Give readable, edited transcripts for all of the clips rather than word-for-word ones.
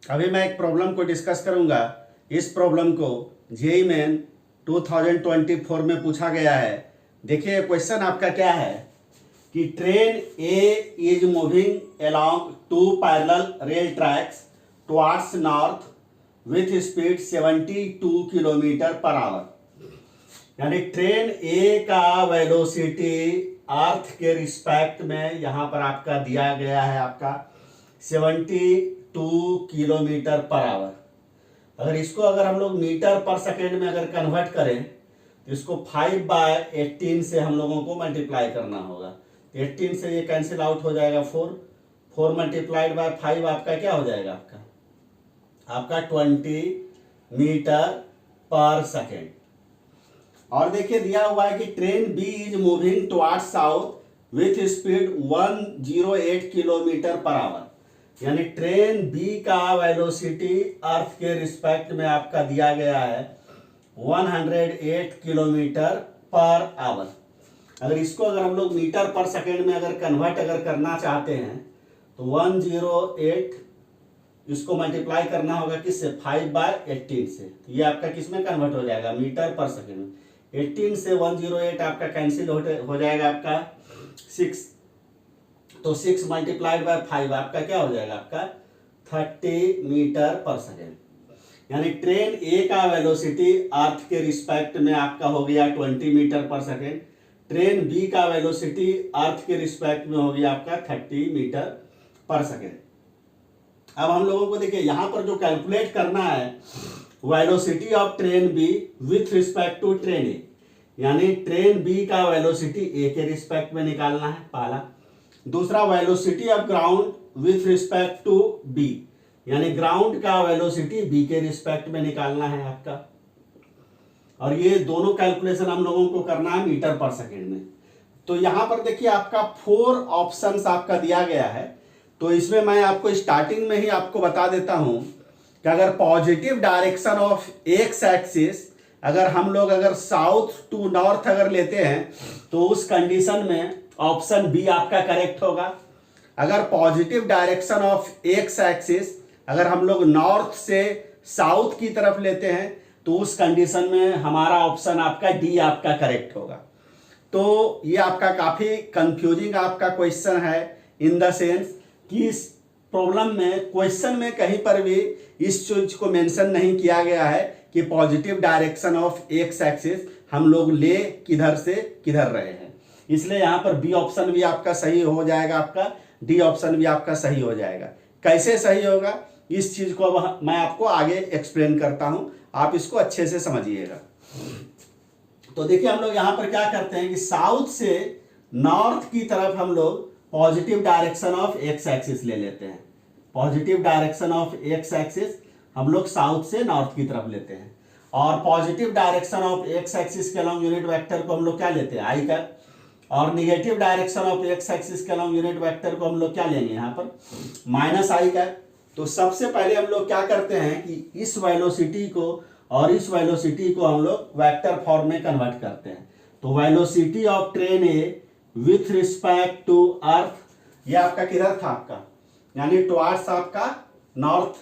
अभी मैं एक प्रॉब्लम को डिस्कस करूंगा। इस प्रॉब्लम को जेईई मेन 2024 में पूछा गया है। देखिए क्वेश्चन आपका क्या है कि train A is moving along two parallel rail tracks towards north with speed 72 kilometre per hour. यानी ट्रेन ए का वेलोसिटी अर्थ के रिस्पेक्ट में यहाँ पर आपका दिया गया है आपका 72 किलोमीटर पर आवर। अगर इसको अगर हम लोग मीटर पर सेकेंड में अगर कन्वर्ट करें तो इसको 5/18 से हम लोगों को मल्टीप्लाई करना होगा। 18 से ये कैंसिल आउट हो जाएगा 4 मल्टीप्लाइड बाय 5 आपका क्या हो जाएगा आपका 20 मीटर पर सेकेंड। और देखिए दिया हुआ है कि train B is moving towards south with speed 108 kilometre per hour. यानी ट्रेन बी का वेलोसिटी अर्थ के रिस्पेक्ट में आपका दिया गया है 108 किलोमीटर पर आवर। अगर इसको अगर हम लोग मीटर पर सेकेंड में अगर कन्वर्ट अगर करना चाहते हैं तो 108 इसको मल्टीप्लाई करना होगा किससे 5/18 से। तो ये आपका किस में कन्वर्ट हो जाएगा मीटर पर सेकेंड में। 18 से 108 आपका कैंसिल हो जाएगा आपका 6। तो 6 मल्टीप्लाइड बाय 5 आपका क्या हो जाएगा आपका 30 मीटर पर सेकेंड। यानी ट्रेन ए का वेलोसिटी अर्थ के रिस्पेक्ट में आपका हो गया 20 metre per second. Train B का वेलोसिटी अर्थ के रिस्पेक्ट में हो गया आपका 30 मीटर पर सेकेंड। अब हम लोगों को देखिए यहां पर जो कैलकुलेट करना है velocity of train B with respect to train A. यानी ट्रेन बी का वेलोसिटी ए के रिस्पेक्ट में निकालना है पहला। दूसरा velocity of ground with respect to B. यानी ग्राउंड का वेलोसिटी बी के रिस्पेक्ट में निकालना है आपका। और ये दोनों कैलकुलेशन हम लोगों को करना है मीटर पर सेकेंड में। तो यहां पर देखिए आपका 4 ऑप्शंस आपका दिया गया है। तो इसमें मैं आपको स्टार्टिंग में ही आपको बता देता हूं कि अगर positive direction of X axis अगर हम लोग अगर साउथ टू नॉर्थ अगर लेते हैं तो उस कंडीशन में ऑप्शन बी आपका करेक्ट होगा। अगर positive direction of X axis अगर हम लोग नॉर्थ से साउथ की तरफ लेते हैं तो उस कंडीशन में हमारा ऑप्शन आपका डी आपका करेक्ट होगा। तो ये आपका काफी कंफ्यूजिंग आपका क्वेश्चन है इन द सेंस कि इस प्रॉब्लम में क्वेश्चन में कहीं पर भी इस चीज को मेंशन नहीं किया गया है कि positive direction of X axis हम लोग ले किधर से किधर रहे हैं। इसलिए यहां पर बी ऑप्शन भी आपका सही हो जाएगा, आपका डी ऑप्शन भी आपका सही हो जाएगा। कैसे सही होगा इस चीज को अब मैं आपको आगे एक्सप्लेन करता हूं, आप इसको अच्छे से समझिएगा। तो देखिए हम लोग यहां पर क्या करते हैं कि साउथ से नॉर्थ की तरफ हम लोग positive direction of X axis ले लेते हैं। Positive direction of X axis हम लोग साउथ से नॉर्थ की तरफ लेते हैं। और positive direction of X axis के अलॉन्ग यूनिट वेक्टर को हम लोग क्या लेते हैं आई कैप। और negative direction of X axis के अलॉन्ग यूनिट वेक्टर को हम लोग क्या लेंगे यहाँ पर माइनस आई कैप। तो सबसे पहले हम लोग क्या करते हैं कि इस वेलोसिटी को और इस वेलोसिटी को हम लोग वेक्टर फॉर्म में कन्वर्ट करते हैं। तो velocity of train A with respect to earth ये आपका किधर था आपका यानी टुवर्ड्स आपका नॉर्थ,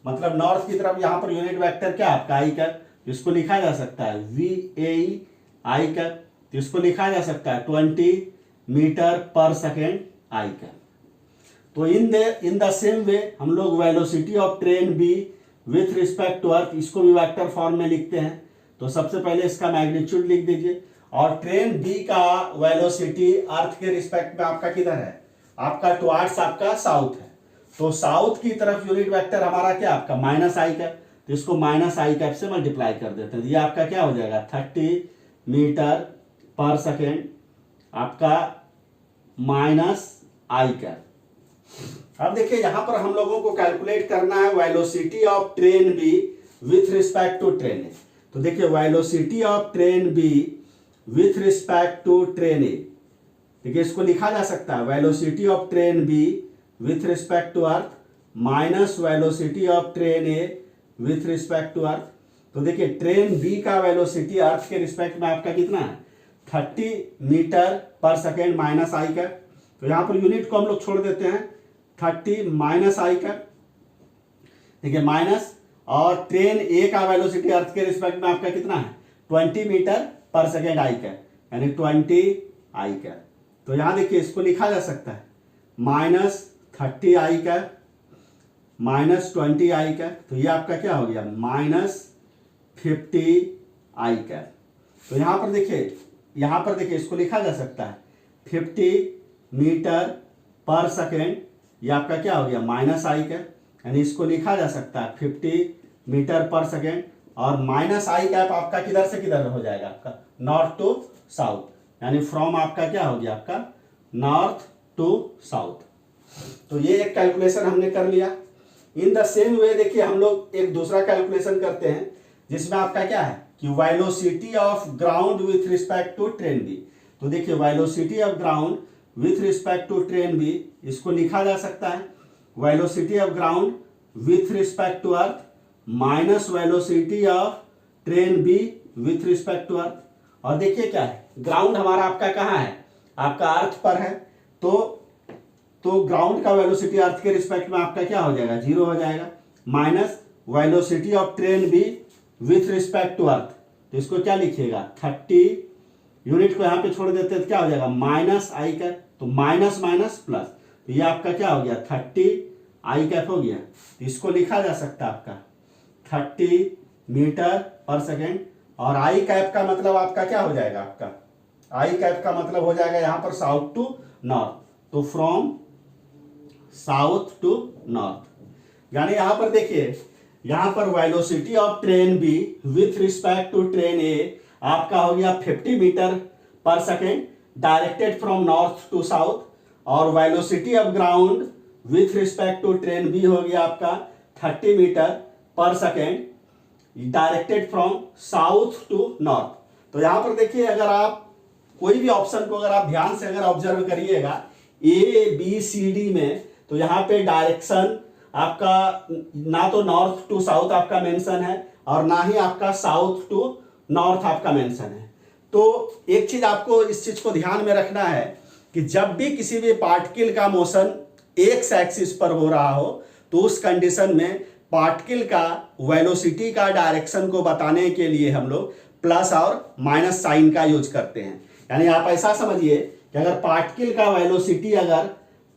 मतलब नॉर्थ की तरफ यहां पर यूनिट वेक्टर क्या आपका आई कैप। इसको लिखा जा सकता है वी ए आई कैप। तो इसको लिखा जा सकता है 20 metre per second I cap. तो इन द सेम वे हम लोग velocity of train B with respect to earth इसको भी वेक्टर फॉर्म में लिखते हैं। तो सबसे पहले इसका मैग्नीट्यूड लिख दीजिए। और ट्रेन बी का वेलोसिटी अर्थ के रिस्पेक्ट में आपका किधर है आपका टुवर्ड्स आपका साउथ है। तो साउथ की तरफ यूनिट वेक्टर हमारा क्या आपका माइनस आई कैप। तो इसको माइनस आई कैप से मल्टीप्लाई कर देते हैं। ये आपका क्या हो जाएगा 30 मीटर पर सेकेंड आपका माइनस आई कैप। अब देखिए यहां पर हम लोगों को कैलकुलेट करना है velocity of train B with respect to train A. तो देखिए velocity of train B with respect to train A. देखिए इसको लिखा जा सकता है velocity of train B with respect to earth minus velocity of train A with respect to earth. तो देखिए ट्रेन बी का वेलोसिटी अर्थ के रिस्पेक्ट में आपका कितना है 30 मीटर पर सेकेंड माइनस आई कैप। तो यहां पर यूनिट को हम लोग छोड़ देते हैं 30 माइनस आई कैप। ठीक है, माइनस, और ट्रेन ए का वेलोसिटी अर्थ के रिस्पेक्ट में आपका कितना है 20 metre per second I cap, यानी 20 आई कैप। तो यहां देखिए इसको लिखा जा सकता है -30 आई कैप -20 आई कैप, तो ये आपका क्या हो गया -50 आई कैप। तो यहां पर देखिए इसको लिखा जा सकता है 50 मीटर पर सेकेंड, ये आपका क्या हो गया माइनस आई कैप, यानी इसको लिखा जा सकता है 50 मीटर पर सेकेंड, और माइनस आई कैप आपका किधर से किधर हो जाएगा आपका नॉर्थ टू साउथ, यानी फ्रॉम आपका क्या हो गया आपका नॉर्थ टू साउथ। तो ये एक कैलकुलेशन हमने कर लिया। इन द सेम वे देखिए हम लोग एक दूसरा कैलकुलेशन करते हैं जिसमें आपका क्या है कि velocity of ground with respect to train B. तो देखिए velocity of ground with respect to train B, इसको लिखा जा सकता है velocity of ground with respect to earth minus velocity of train B with respect to earth. और देखिए क्या है, ग्राउंड हमारा आपका कहाँ है, आपका अर्थ पर है, तो ग्राउंड का वेलोसिटी अर्थ के रिस्पेक्ट में आपका क्या हो जाएगा 0 हो जाएगा, minus velocity of train B with respect to earth. तो इसको क्या लिखिएगा 30, यूनिट को यहां पे छोड़ देते हैं तो क्या हो जाएगा माइनस आई कैप, तो माइनस माइनस प्लस, तो ये आपका क्या हो गया 30 आई कैप हो गया। तो इसको लिखा जा सकता है आपका 30 मीटर पर सेकेंड, और आई कैप का मतलब आपका क्या हो जाएगा, आपका आई कैप का मतलब हो जाएगा यहां पर साउथ टू नॉर्थ, तो फ्रॉम साउथ टू नॉर्थ। यानी यहां पर देखिए, यहां पर velocity of train B with respect to train A आपका हो गया 50 metre per second directed from north to south, और velocity of ground with respect to train B हो गया आपका 30 metre per second directed from south to north. तो यहां पर देखिए अगर आप कोई भी ऑप्शन को अगर आप ध्यान से अगर ऑब्जर्व करिएगा ए बी सी डी में, तो यहां पे डायरेक्शन आपका ना तो नॉर्थ टू साउथ आपका मेंशन है और ना ही आपका साउथ टू नॉर्थ आपका मेंशन है। तो एक चीज आपको इस चीज को ध्यान में रखना है कि जब भी किसी भी पार्टिकल का मोशन एक्स एक्सिस पर हो रहा हो, तो उस कंडीशन में पार्टिकल का वेलोसिटी का डायरेक्शन को बताने के लिए हम लोग प्लस और माइनस साइन का यूज करते हैं। यानी आप ऐसा समझिए कि अगर पार्टिकल का वेलोसिटी अगर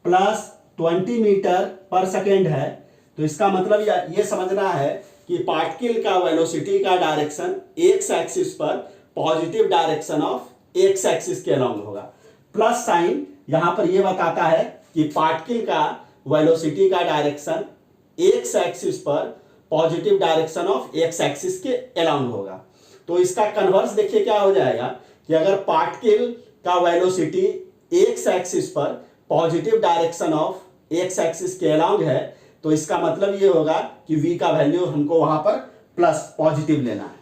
प्लस 20 मीटर पर सेकेंड है, तो इसका मतलब ये समझना है कि पार्टिकल का वेलोसिटी का डायरेक्शन एक्स एक्सिस पर positive direction of X axis के अलॉन्ग होगा। प्लस साइन यहां पर यह बताता है कि पार्टिकल का वेलोसिटी का डायरेक्शन एक्स एक्सिस पर positive direction of X axis के अलॉन्ग होगा। तो इसका कन्वर्स देखिए क्या हो जाएगा कि अगर पार्टिकल का वेलोसिटी एक्स एक्सिस पर positive direction of X axis के अलॉन्ग है, तो इसका मतलब ये होगा कि v का वैल्यू हमको वहां पर प्लस पॉजिटिव लेना है।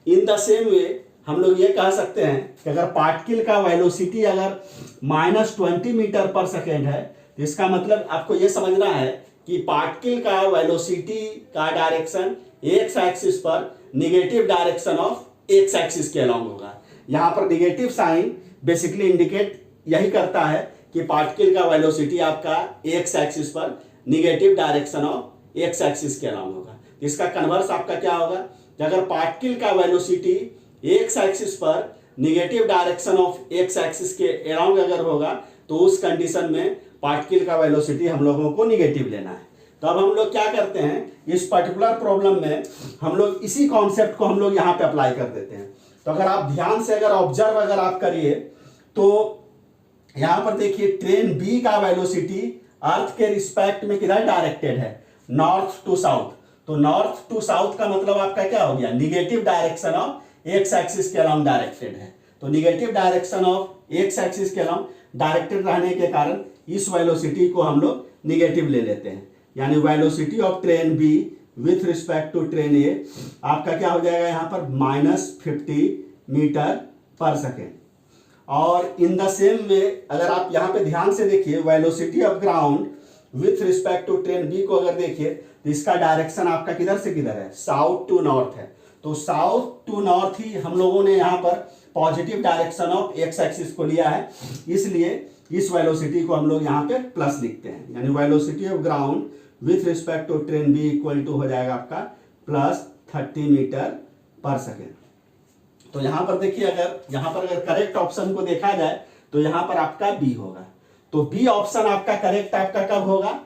इन द सेम वे हम लोग ये कह सकते हैं कि अगर पार्टिकल का वेलोसिटी अगर -20 मीटर पर सेकेंड है, तो इसका मतलब आपको ये समझना है कि पार्टिकल का वेलोसिटी का डायरेक्शन एक्स एक्सिस पर negative direction of X axis के अलॉन्ग होगा। यहां पर निगेटिव साइन बेसिकली इंडिकेट यही करता है कि पार्टिकल का वेलोसिटी आपका एक्स एक्सिस पर negative direction of X axis के अलॉन्ग होगा। इसका कन्वर्स आपका क्या होगा कि अगर पार्टिकल का वेलोसिटी एक्स एक्सिस पर negative direction of X axis के अलॉन्ग अगर होगा, तो उस कंडीशन में पार्टिकल का वेलोसिटी हम लोगों को निगेटिव लेना है। तो अब हम लोग क्या करते हैं, इस पर्टिकुलर प्रॉब्लम में हम लोग इसी कॉन्सेप्ट को हम लोग यहाँ पे अप्लाई कर देते हैं। तो अगर आप ध्यान से अगर ऑब्जर्व अगर आप करिए, तो यहां पर देखिए ट्रेन बी का वेलोसिटी अर्थ के रिस्पेक्ट में किधर डायरेक्टेड है, नॉर्थ टू साउथ। तो नॉर्थ टू साउथ का मतलब आपका क्या हो गया, negative direction of X axis के अलॉन्ग डायरेक्टेड है। तो negative direction of X axis के अलॉन्ग डायरेक्टेड रहने के कारण इस वेलोसिटी को हम लोग निगेटिव ले लेते हैं। यानी velocity of train B with respect to train A आपका क्या हो जाएगा यहाँ पर -50 मीटर पर सेकेंड। और इन द सेम वे अगर आप यहाँ पे ध्यान से देखिए, velocity of ground with respect to train B को अगर देखिए, तो इसका डायरेक्शन आपका किधर से किधर है, साउथ टू नॉर्थ है। तो साउथ टू नॉर्थ ही हम लोगों ने यहाँ पर positive direction of X axis को लिया है, इसलिए इस वेलोसिटी को हम लोग यहाँ पे प्लस लिखते हैं। यानी velocity of ground with respect to train B equal to हो जाएगा आपका प्लस 30 मीटर पर सेकेंड। तो यहां पर देखिए, अगर करेक्ट ऑप्शन को देखा जाए तो यहां पर आपका बी होगा। तो बी ऑप्शन आपका करेक्ट आपका कब होगा,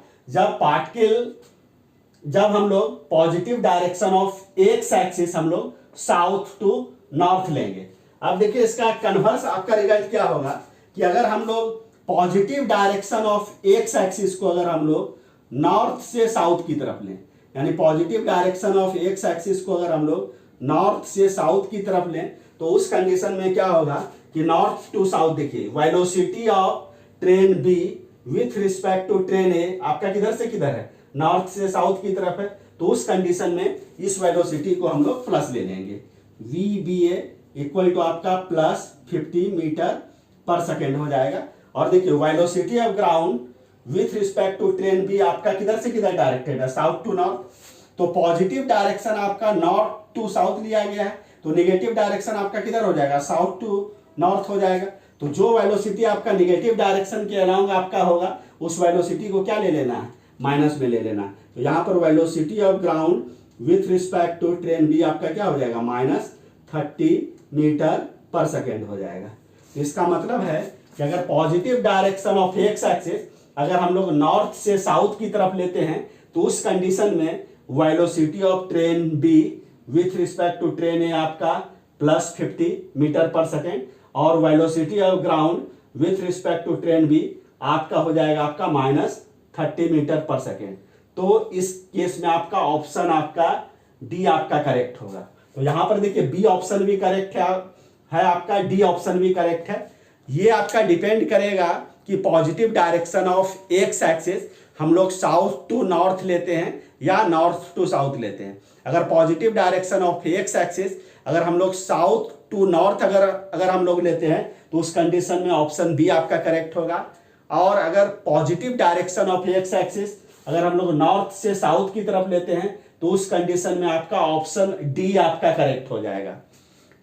जब हम लोग positive direction of X axis हम लोग साउथ टू नॉर्थ लेंगे। अब देखिए इसका कन्वर्स आपका रिजल्ट क्या होगा कि अगर हम लोग positive direction of X axis को अगर हम लोग नॉर्थ से साउथ की तरफ लें, यानी positive direction of X axis को अगर हम लोग नॉर्थ से साउथ की तरफ लें, तो उस कंडीशन में क्या होगा कि नॉर्थ टू साउथ, देखिए velocity of train B with respect to train A आपका किधर से किधर है, नॉर्थ से साउथ की तरफ है। तो उस कंडीशन में इस वेलोसिटी को हम लोग प्लस ले लेंगे, V B A equal to आपका प्लस 50 मीटर पर सेकेंड हो जाएगा। और देखिए velocity of ground with respect to train B आपका किधर से किधर डायरेक्टेड है, साउथ टू नॉर्थ। तो पॉजिटिव डायरेक्शन आपका नॉर्थ टू साउथ लिया गया है, तो नेगेटिव डायरेक्शन आपका किधर हो जाएगा, साउथ टू नॉर्थ हो जाएगा। तो जो वेलोसिटी आपका नेगेटिव डायरेक्शन के अलाउंग आपका होगा, उस वेलोसिटी को क्या ले लेना है, माइनस में ले लेना है। तो यहाँ पर velocity of ground with respect to train B आपका क्या हो जाएगा, माइनस 30 मीटर पर सेकेंड हो जाएगा। तो इसका मतलब है कि अगर positive direction of X axis अगर हम लोग नॉर्थ से साउथ की तरफ लेते हैं, तो उस कंडीशन में velocity of train B with respect to train A आपका प्लस 50 मीटर पर सेकेंड, और velocity of ground with respect to train B आपका हो जाएगा आपका माइनस 30 मीटर पर सेकेंड। तो इस केस में आपका ऑप्शन आपका डी आपका करेक्ट होगा। तो यहां पर देखिए बी ऑप्शन भी करेक्ट है आपका, डी ऑप्शन भी करेक्ट है। ये आपका डिपेंड करेगा कि positive direction of X axis हम लोग साउथ टू नॉर्थ लेते हैं या नॉर्थ टू साउथ लेते हैं। अगर positive direction of X axis अगर हम लोग साउथ टू नॉर्थ अगर हम लोग लेते हैं, तो उस कंडीशन में ऑप्शन बी आपका करेक्ट होगा। और अगर positive direction of X axis अगर हम लोग नॉर्थ से साउथ की तरफ लेते हैं, तो उस कंडीशन में आपका ऑप्शन डी आपका करेक्ट हो जाएगा।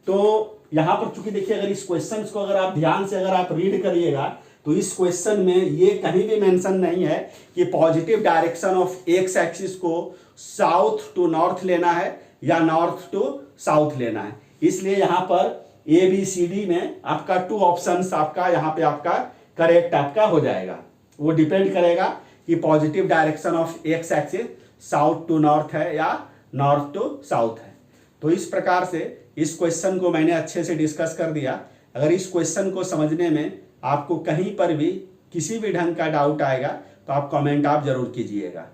तो यहां पर चूंकि देखिए अगर इस क्वेश्चन को अगर आप ध्यान से अगर आप रीड करिएगा, तो इस क्वेश्चन में ये कहीं भी मेंशन नहीं है कि positive direction of X axis को साउथ टू नॉर्थ लेना है या नॉर्थ टू साउथ लेना है। इसलिए यहां पर ए बी सी डी में आपका 2 ऑप्शंस आपका यहां पे आपका करेक्ट आपका हो जाएगा। वो डिपेंड करेगा कि positive direction of X axis south to north है या नॉर्थ टू साउथ है। तो इस प्रकार से इस क्वेश्चन को मैंने अच्छे से डिस्कस कर दिया। अगर इस क्वेश्चन को समझने में आपको कहीं पर भी किसी भी ढंग का डाउट आएगा, तो आप कमेंट आप जरूर कीजिएगा।